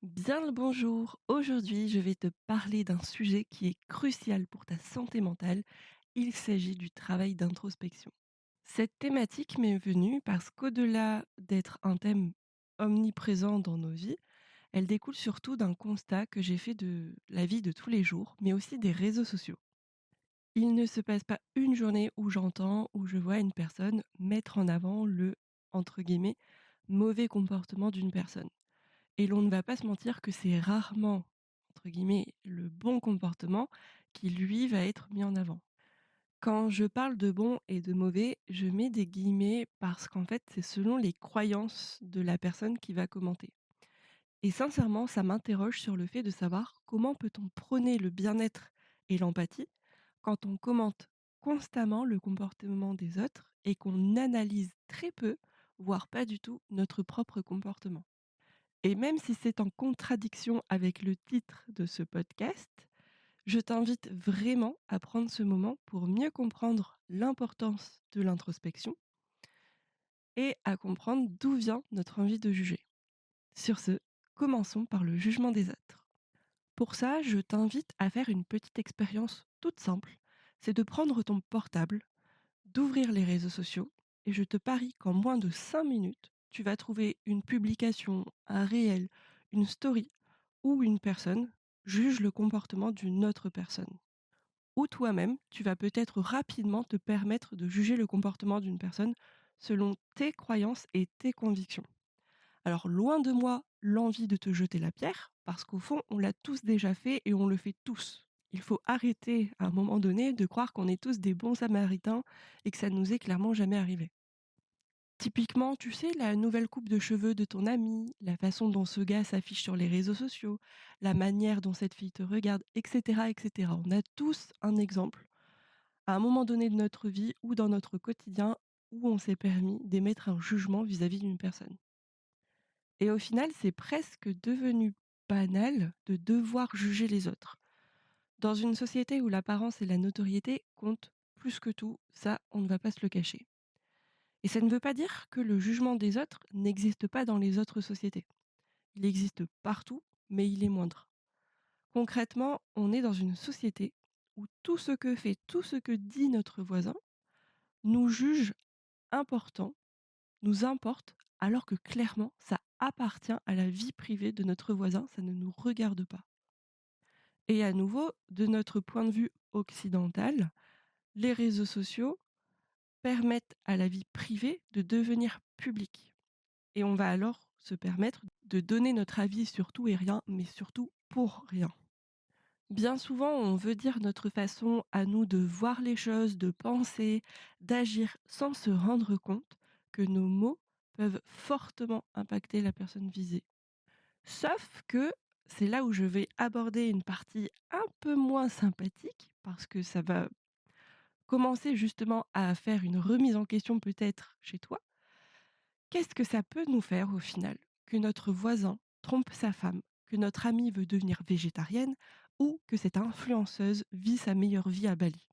Bien le bonjour. Aujourd'hui, je vais te parler d'un sujet qui est crucial pour ta santé mentale. Il s'agit du travail d'introspection. Cette thématique m'est venue parce qu'au-delà d'être un thème omniprésent dans nos vies, elle découle surtout d'un constat que j'ai fait de la vie de tous les jours, mais aussi des réseaux sociaux. Il ne se passe pas une journée où j'entends, où je vois une personne mettre en avant le, entre guillemets, mauvais comportement d'une personne. Et l'on ne va pas se mentir que c'est rarement, entre guillemets, «le bon comportement» qui, lui, va être mis en avant. Quand je parle de bon et de mauvais, je mets des guillemets parce qu'en fait, c'est selon les croyances de la personne qui va commenter. Et sincèrement, ça m'interroge sur le fait de savoir comment peut-on prôner le bien-être et l'empathie quand on commente constamment le comportement des autres et qu'on analyse très peu, voire pas du tout, notre propre comportement. Et même si c'est en contradiction avec le titre de ce podcast, je t'invite vraiment à prendre ce moment pour mieux comprendre l'importance de l'introspection et à comprendre d'où vient notre envie de juger. Sur ce, commençons par le jugement des autres. Pour ça, je t'invite à faire une petite expérience toute simple. C'est de prendre ton portable, d'ouvrir les réseaux sociaux et je te parie qu'en moins de 5 minutes, tu vas trouver une publication, un réel, une story où une personne juge le comportement d'une autre personne. Ou toi-même, tu vas peut-être rapidement te permettre de juger le comportement d'une personne selon tes croyances et tes convictions. Alors loin de moi l'envie de te jeter la pierre, parce qu'au fond, on l'a tous déjà fait et on le fait tous. Il faut arrêter à un moment donné de croire qu'on est tous des bons samaritains et que ça nous est clairement jamais arrivé. Typiquement, tu sais, la nouvelle coupe de cheveux de ton ami, la façon dont ce gars s'affiche sur les réseaux sociaux, la manière dont cette fille te regarde, etc., etc. On a tous un exemple à un moment donné de notre vie ou dans notre quotidien où on s'est permis d'émettre un jugement vis-à-vis d'une personne. Et au final, c'est presque devenu banal de devoir juger les autres. Dans une société où l'apparence et la notoriété comptent plus que tout, ça, on ne va pas se le cacher. Et ça ne veut pas dire que le jugement des autres n'existe pas dans les autres sociétés. Il existe partout, mais il est moindre. Concrètement, on est dans une société où tout ce que fait, tout ce que dit notre voisin nous juge important, nous importe, alors que clairement, ça appartient à la vie privée de notre voisin, ça ne nous regarde pas. Et à nouveau, de notre point de vue occidental, les réseaux sociaux permettent à la vie privée de devenir publique. Et on va alors se permettre de donner notre avis sur tout et rien, mais surtout pour rien. Bien souvent, on veut dire notre façon à nous de voir les choses, de penser, d'agir sans se rendre compte que nos mots peuvent fortement impacter la personne visée. Sauf que c'est là où je vais aborder une partie un peu moins sympathique, parce que ça va commencer justement à faire une remise en question peut-être chez toi. Qu'est-ce que ça peut nous faire au final que notre voisin trompe sa femme, que notre amie veut devenir végétarienne ou que cette influenceuse vit sa meilleure vie à Bali?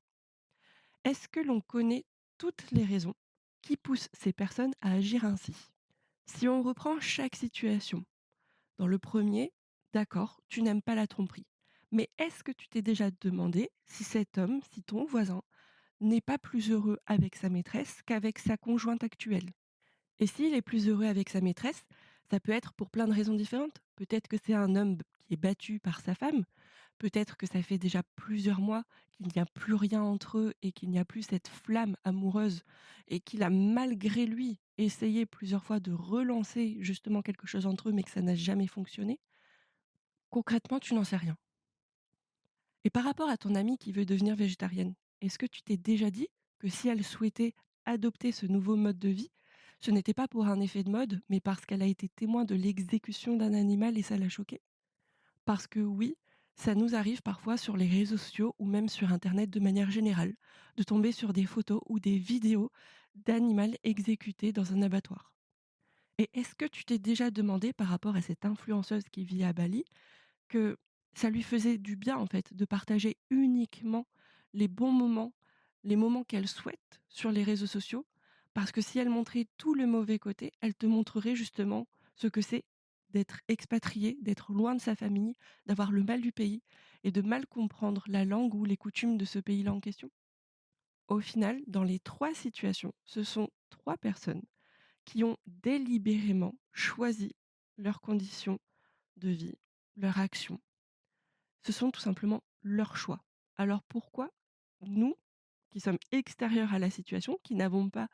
Est-ce que l'on connaît toutes les raisons qui poussent ces personnes à agir ainsi? Si on reprend chaque situation, dans le premier, d'accord, tu n'aimes pas la tromperie. Mais est-ce que tu t'es déjà demandé si cet homme, si ton voisin, n'est pas plus heureux avec sa maîtresse qu'avec sa conjointe actuelle? Et s'il est plus heureux avec sa maîtresse, ça peut être pour plein de raisons différentes. Peut-être que c'est un homme qui est battu par sa femme. Peut-être que ça fait déjà plusieurs mois qu'il n'y a plus rien entre eux et qu'il n'y a plus cette flamme amoureuse et qu'il a malgré lui essayé plusieurs fois de relancer justement quelque chose entre eux mais que ça n'a jamais fonctionné. Concrètement, tu n'en sais rien. Et par rapport à ton amie qui veut devenir végétarienne, est-ce que tu t'es déjà dit que si elle souhaitait adopter ce nouveau mode de vie, ce n'était pas pour un effet de mode, mais parce qu'elle a été témoin de l'exécution d'un animal et ça l'a choquée? Parce que oui, ça nous arrive parfois sur les réseaux sociaux ou même sur internet de manière générale, de tomber sur des photos ou des vidéos d'animal exécuté dans un abattoir. Et est-ce que tu t'es déjà demandé par rapport à cette influenceuse qui vit à Bali, que ça lui faisait du bien, en fait, de partager uniquement les bons moments, les moments qu'elle souhaite sur les réseaux sociaux? Parce que si elle montrait tout le mauvais côté, elle te montrerait justement ce que c'est d'être expatrié, d'être loin de sa famille, d'avoir le mal du pays et de mal comprendre la langue ou les coutumes de ce pays-là en question? Au final, dans les 3 situations, ce sont 3 personnes qui ont délibérément choisi leurs conditions de vie, leurs actions. Ce sont tout simplement leurs choix. Alors pourquoi nous, qui sommes extérieurs à la situation, qui n'avons pas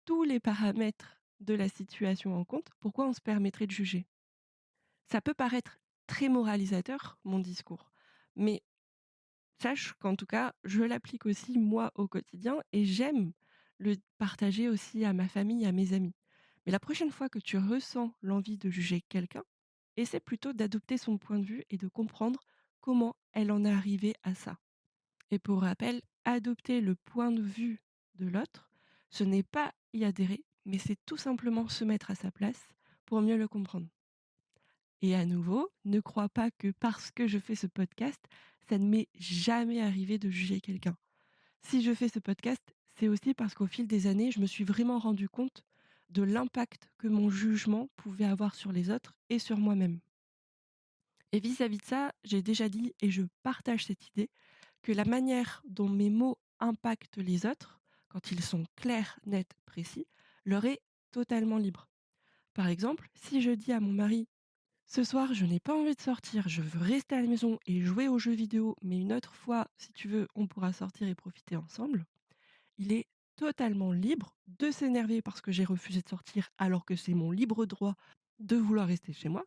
tous les paramètres de la situation en compte, pourquoi on se permettrait de juger? Ça peut paraître très moralisateur, mon discours, mais sache qu'en tout cas, je l'applique aussi moi au quotidien et j'aime le partager aussi à ma famille, à mes amis. Mais la prochaine fois que tu ressens l'envie de juger quelqu'un, essaie plutôt d'adopter son point de vue et de comprendre comment elle en est arrivée à ça. Et pour rappel, adopter le point de vue de l'autre, ce n'est pas y adhérer, mais c'est tout simplement se mettre à sa place pour mieux le comprendre. Et à nouveau, ne crois pas que parce que je fais ce podcast, ça ne m'est jamais arrivé de juger quelqu'un. Si je fais ce podcast, c'est aussi parce qu'au fil des années, je me suis vraiment rendu compte de l'impact que mon jugement pouvait avoir sur les autres et sur moi-même. Et vis-à-vis de ça, j'ai déjà dit et je partage cette idée que la manière dont mes mots impactent les autres, quand ils sont clairs, nets, précis, leur est totalement libre. Par exemple, si je dis à mon mari: «Ce soir, je n'ai pas envie de sortir, je veux rester à la maison et jouer aux jeux vidéo, mais une autre fois, si tu veux, on pourra sortir et profiter ensemble», il est totalement libre de s'énerver parce que j'ai refusé de sortir alors que c'est mon libre droit de vouloir rester chez moi,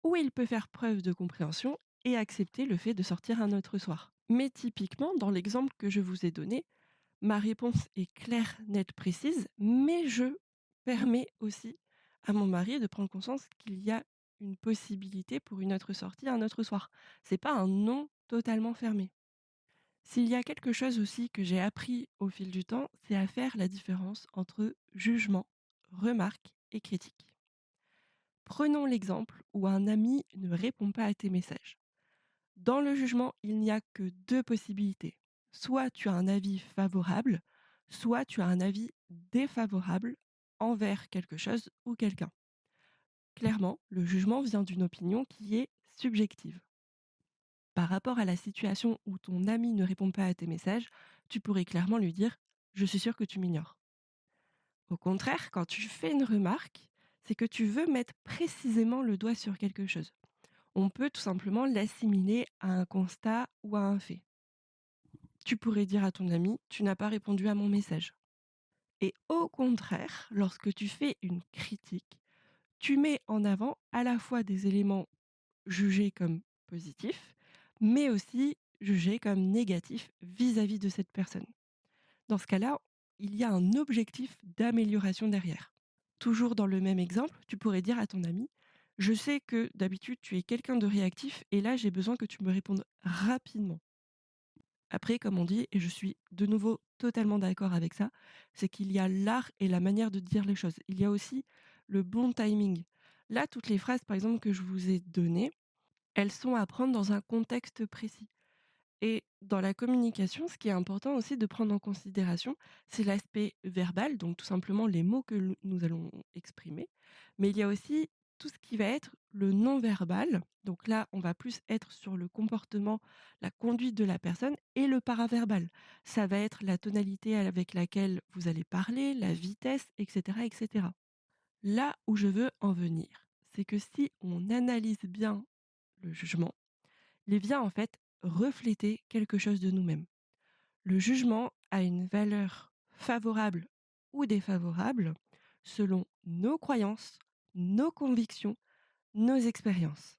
ou il peut faire preuve de compréhension et accepter le fait de sortir un autre soir. Mais typiquement, dans l'exemple que je vous ai donné, ma réponse est claire, nette, précise, mais je permets aussi à mon mari de prendre conscience qu'il y a une possibilité pour une autre sortie un autre soir. C'est pas un non totalement fermé. S'il y a quelque chose aussi que j'ai appris au fil du temps, c'est à faire la différence entre jugement, remarque et critique. Prenons l'exemple où un ami ne répond pas à tes messages. Dans le jugement, il n'y a que 2 possibilités. Soit tu as un avis favorable, soit tu as un avis défavorable envers quelque chose ou quelqu'un. Clairement, le jugement vient d'une opinion qui est subjective. Par rapport à la situation où ton ami ne répond pas à tes messages, tu pourrais clairement lui dire: «Je suis sûr que tu m'ignores». Au contraire, quand tu fais une remarque, c'est que tu veux mettre précisément le doigt sur quelque chose. On peut tout simplement l'assimiler à un constat ou à un fait. Tu pourrais dire à ton ami: «Tu n'as pas répondu à mon message». Et au contraire, lorsque tu fais une critique, tu mets en avant à la fois des éléments jugés comme positifs, mais aussi jugés comme négatifs vis-à-vis de cette personne. Dans ce cas-là, il y a un objectif d'amélioration derrière. Toujours dans le même exemple, tu pourrais dire à ton ami: «Je sais que d'habitude tu es quelqu'un de réactif et là j'ai besoin que tu me répondes rapidement». Après, comme on dit, et je suis de nouveau totalement d'accord avec ça, c'est qu'il y a l'art et la manière de dire les choses. Il y a aussi le bon timing. Là, toutes les phrases, par exemple, que je vous ai données, elles sont à prendre dans un contexte précis. Et dans la communication, ce qui est important aussi de prendre en considération, c'est l'aspect verbal, donc tout simplement les mots que nous allons exprimer. Mais il y a aussi tout ce qui va être le non-verbal. Donc là, on va plus être sur le comportement, la conduite de la personne et le paraverbal. Ça va être la tonalité avec laquelle vous allez parler, la vitesse, etc., etc. Là où je veux en venir, c'est que si on analyse bien le jugement, il vient en fait refléter quelque chose de nous-mêmes. Le jugement a une valeur favorable ou défavorable selon nos croyances, nos convictions, nos expériences.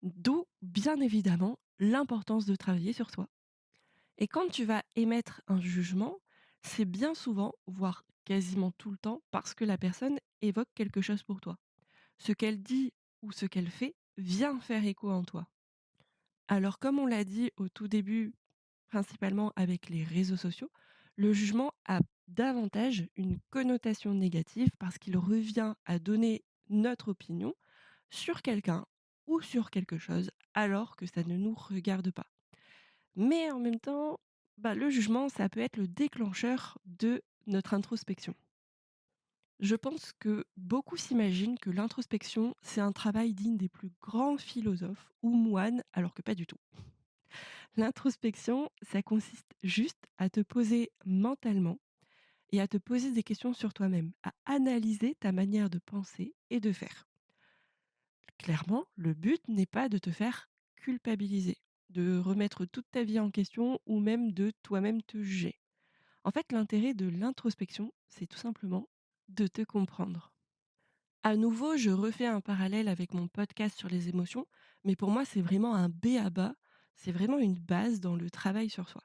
D'où, bien évidemment, l'importance de travailler sur soi. Et quand tu vas émettre un jugement, c'est bien souvent, voire quasiment tout le temps, parce que la personne évoque quelque chose pour toi. Ce qu'elle dit ou ce qu'elle fait vient faire écho en toi. Alors, comme on l'a dit au tout début, principalement avec les réseaux sociaux, le jugement a davantage une connotation négative parce qu'il revient à donner notre opinion sur quelqu'un ou sur quelque chose alors que ça ne nous regarde pas. Mais en même temps, le jugement, ça peut être le déclencheur de notre introspection. Je pense que beaucoup s'imaginent que l'introspection, c'est un travail digne des plus grands philosophes ou moines, alors que pas du tout. L'introspection, ça consiste juste à te poser mentalement et à te poser des questions sur toi-même, à analyser ta manière de penser et de faire. Clairement, le but n'est pas de te faire culpabiliser, de remettre toute ta vie en question ou même de toi-même te juger. En fait, l'intérêt de l'introspection, c'est tout simplement de te comprendre. À nouveau, je refais un parallèle avec mon podcast sur les émotions, mais pour moi, c'est vraiment un B à bas, c'est vraiment une base dans le travail sur soi.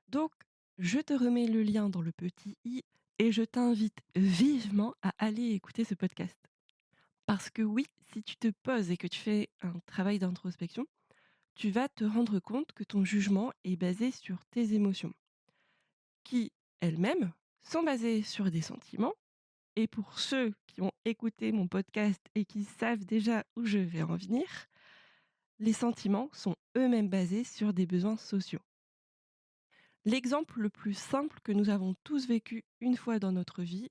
Donc, je te remets le lien dans le petit i et je t'invite vivement à aller écouter ce podcast. Parce que oui, si tu te poses et que tu fais un travail d'introspection, tu vas te rendre compte que ton jugement est basé sur tes émotions, qui elles-mêmes sont basées sur des sentiments. Et pour ceux qui ont écouté mon podcast et qui savent déjà où je vais en venir, les sentiments sont eux-mêmes basés sur des besoins sociaux. L'exemple le plus simple que nous avons tous vécu une fois dans notre vie,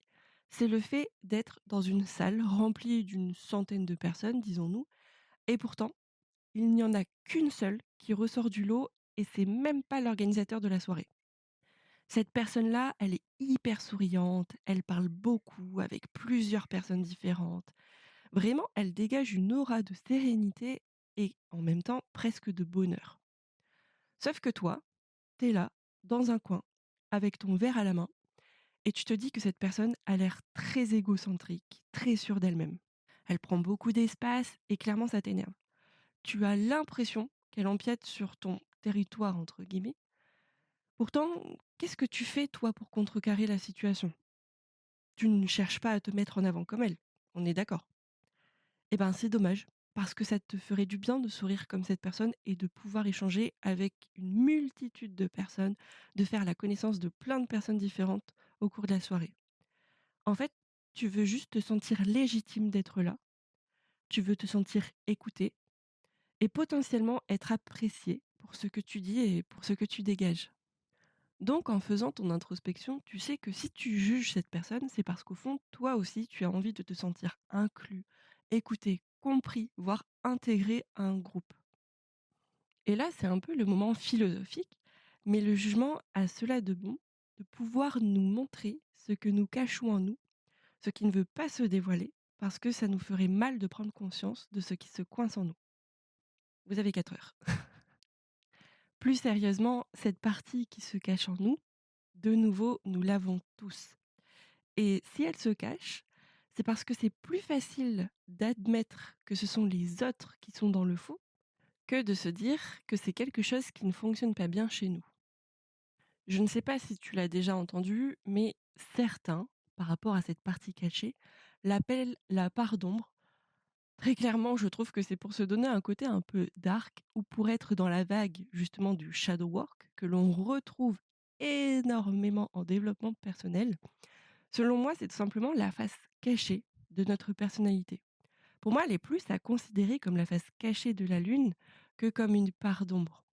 c'est le fait d'être dans une salle remplie d'une centaine de personnes, disons-nous, et pourtant, il n'y en a qu'une seule qui ressort du lot et c'est même pas l'organisateur de la soirée. Cette personne-là, elle est hyper souriante, elle parle beaucoup avec plusieurs personnes différentes. Vraiment, elle dégage une aura de sérénité et en même temps presque de bonheur. Sauf que toi, t'es là, dans un coin, avec ton verre à la main, et tu te dis que cette personne a l'air très égocentrique, très sûre d'elle-même. Elle prend beaucoup d'espace et clairement ça t'énerve. Tu as l'impression qu'elle empiète sur ton territoire, entre guillemets. Pourtant, qu'est-ce que tu fais, toi, pour contrecarrer la situation? Tu ne cherches pas à te mettre en avant comme elle, on est d'accord. Eh ben, c'est dommage, parce que ça te ferait du bien de sourire comme cette personne et de pouvoir échanger avec une multitude de personnes, de faire la connaissance de plein de personnes différentes au cours de la soirée. En fait, tu veux juste te sentir légitime d'être là, tu veux te sentir écouté et potentiellement être apprécié pour ce que tu dis et pour ce que tu dégages. Donc, en faisant ton introspection, tu sais que si tu juges cette personne, c'est parce qu'au fond, toi aussi, tu as envie de te sentir inclus, écouté, compris, voire intégré à un groupe. Et là, c'est un peu le moment philosophique, mais le jugement a cela de bon de pouvoir nous montrer ce que nous cachons en nous, ce qui ne veut pas se dévoiler, parce que ça nous ferait mal de prendre conscience de ce qui se coince en nous. Vous avez 4 heures. Plus sérieusement, cette partie qui se cache en nous, de nouveau, nous l'avons tous. Et si elle se cache, c'est parce que c'est plus facile d'admettre que ce sont les autres qui sont dans le faux que de se dire que c'est quelque chose qui ne fonctionne pas bien chez nous. Je ne sais pas si tu l'as déjà entendu, mais certains, par rapport à cette partie cachée, l'appellent la part d'ombre. Très clairement, je trouve que c'est pour se donner un côté un peu dark ou pour être dans la vague justement du shadow work que l'on retrouve énormément en développement personnel. Selon moi, c'est tout simplement la face cachée de notre personnalité. Pour moi, elle est plus à considérer comme la face cachée de la lune que comme une part d'ombre.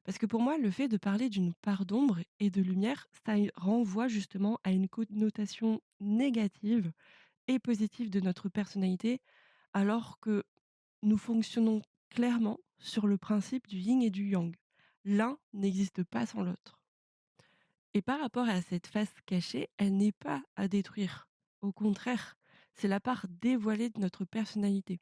Parce que pour moi, le fait de parler d'une part d'ombre et de lumière, ça renvoie justement à une connotation négative et positive de notre personnalité, alors que nous fonctionnons clairement sur le principe du yin et du yang. L'un n'existe pas sans l'autre. Et par rapport à cette face cachée, elle n'est pas à détruire. Au contraire, c'est la part dévoilée de notre personnalité.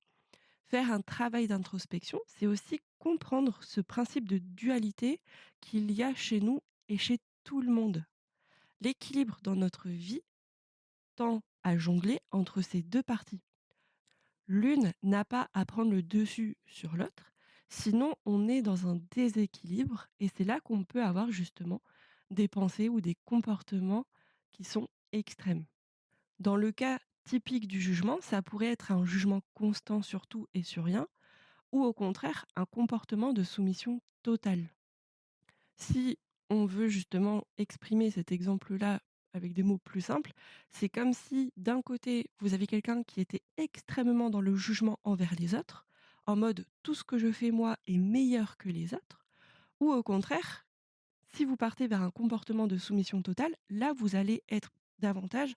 Faire un travail d'introspection, c'est aussi comprendre ce principe de dualité qu'il y a chez nous et chez tout le monde. L'équilibre dans notre vie tend à jongler entre ces deux parties. L'une n'a pas à prendre le dessus sur l'autre, sinon on est dans un déséquilibre et c'est là qu'on peut avoir justement des pensées ou des comportements qui sont extrêmes. Dans le cas typique du jugement, ça pourrait être un jugement constant sur tout et sur rien, ou au contraire un comportement de soumission totale. Si on veut justement exprimer cet exemple-là avec des mots plus simples, c'est comme si d'un côté, vous avez quelqu'un qui était extrêmement dans le jugement envers les autres, en mode tout ce que je fais moi est meilleur que les autres, ou au contraire, si vous partez vers un comportement de soumission totale, là vous allez être davantage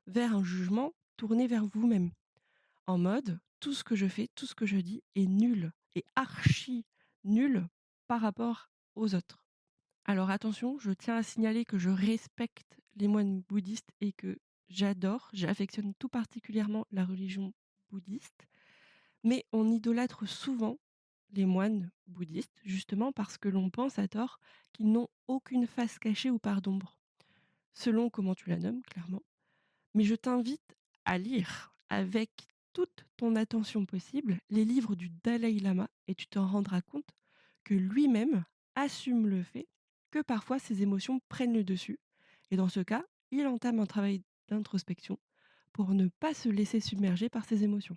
vers un jugement tourné vers vous-même, en mode: «Tout ce que je fais, tout ce que je dis est nul et archi nul par rapport aux autres». Alors attention, je tiens à signaler que je respecte les moines bouddhistes et que j'affectionne tout particulièrement la religion bouddhiste, mais on idolâtre souvent les moines bouddhistes, justement parce que l'on pense à tort qu'ils n'ont aucune face cachée ou part d'ombre, selon comment tu la nommes, clairement. Mais je t'invite à lire avec toute ton attention possible les livres du Dalai Lama et tu t'en rendras compte que lui-même assume le fait que parfois ses émotions prennent le dessus. Et dans ce cas, il entame un travail d'introspection pour ne pas se laisser submerger par ses émotions.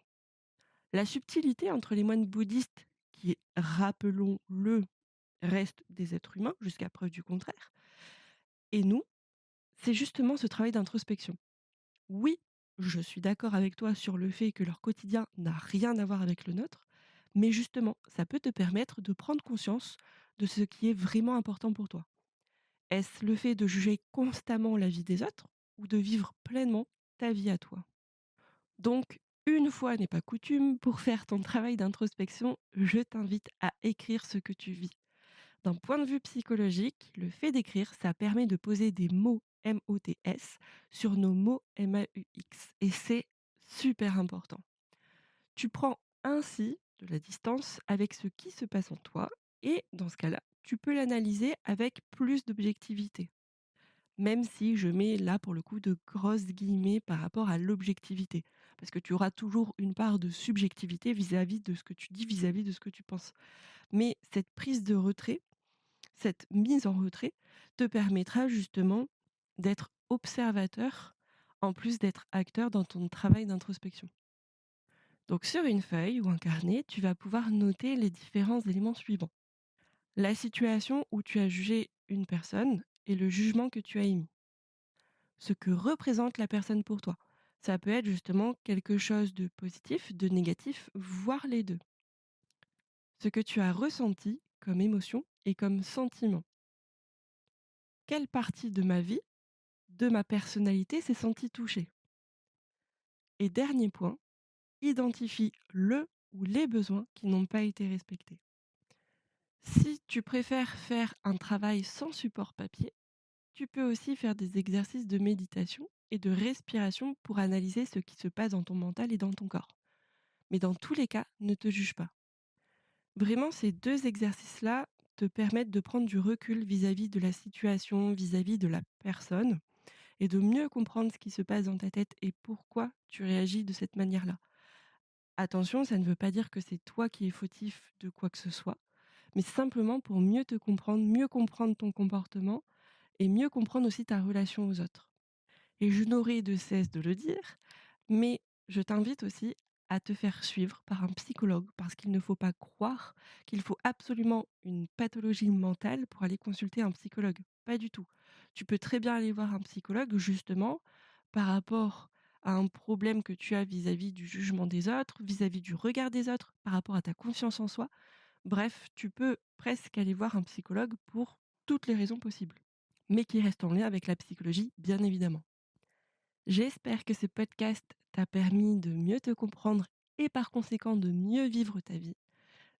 La subtilité entre les moines bouddhistes, qui, rappelons-le, restent des êtres humains jusqu'à preuve du contraire, et nous, c'est justement ce travail d'introspection. Oui, je suis d'accord avec toi sur le fait que leur quotidien n'a rien à voir avec le nôtre, mais justement, ça peut te permettre de prendre conscience de ce qui est vraiment important pour toi. Est-ce le fait de juger constamment la vie des autres ou de vivre pleinement ta vie à toi? Donc, une fois n'est pas coutume, pour faire ton travail d'introspection, je t'invite à écrire ce que tu vis. D'un point de vue psychologique, le fait d'écrire, ça permet de poser des mots MOTS sur nos mots MAUX. Et c'est super important. Tu prends ainsi de la distance avec ce qui se passe en toi et dans ce cas-là, tu peux l'analyser avec plus d'objectivité. Même si je mets là pour le coup de grosses guillemets par rapport à l'objectivité. Parce que tu auras toujours une part de subjectivité vis-à-vis de ce que tu dis, vis-à-vis de ce que tu penses. Mais cette prise de retrait, cette mise en retrait te permettra justement d'être observateur en plus d'être acteur dans ton travail d'introspection. Donc sur une feuille ou un carnet, tu vas pouvoir noter les différents éléments suivants. La situation où tu as jugé une personne et le jugement que tu as émis. Ce que représente la personne pour toi. Ça peut être justement quelque chose de positif, de négatif, voire les deux. Ce que tu as ressenti comme émotion et comme sentiment. Quelle partie de ma vie, de ma personnalité s'est sentie touchée? Et dernier point, identifie le ou les besoins qui n'ont pas été respectés. Si tu préfères faire un travail sans support papier, tu peux aussi faire des exercices de méditation et de respiration pour analyser ce qui se passe dans ton mental et dans ton corps. Mais dans tous les cas, ne te juge pas. Vraiment, ces deux exercices-là te permettent de prendre du recul vis-à-vis de la situation, vis-à-vis de la personne, et de mieux comprendre ce qui se passe dans ta tête et pourquoi tu réagis de cette manière-là. Attention, ça ne veut pas dire que c'est toi qui es fautif de quoi que ce soit, mais simplement pour mieux te comprendre, mieux comprendre ton comportement et mieux comprendre aussi ta relation aux autres. Et je n'aurai de cesse de le dire, mais je t'invite aussi à te faire suivre par un psychologue parce qu'il ne faut pas croire qu'il faut absolument une pathologie mentale pour aller consulter un psychologue. Pas du tout. Tu peux très bien aller voir un psychologue justement par rapport à un problème que tu as vis-à-vis du jugement des autres, vis-à-vis du regard des autres, par rapport à ta confiance en soi. Bref, tu peux presque aller voir un psychologue pour toutes les raisons possibles, mais qui restent en lien avec la psychologie, bien évidemment. J'espère que ce podcast t'a permis de mieux te comprendre et par conséquent de mieux vivre ta vie.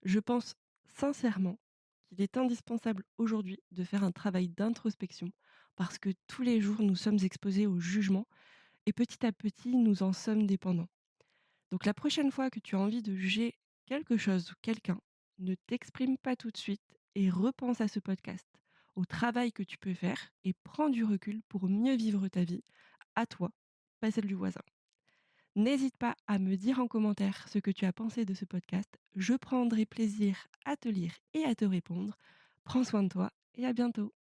Je pense sincèrement qu'il est indispensable aujourd'hui de faire un travail d'introspection parce que tous les jours nous sommes exposés au jugement et petit à petit nous en sommes dépendants. Donc la prochaine fois que tu as envie de juger quelque chose ou quelqu'un, ne t'exprime pas tout de suite et repense à ce podcast, au travail que tu peux faire et prends du recul pour mieux vivre ta vie, à toi, pas celle du voisin. N'hésite pas à me dire en commentaire ce que tu as pensé de ce podcast. Je prendrai plaisir à te lire et à te répondre. Prends soin de toi et à bientôt.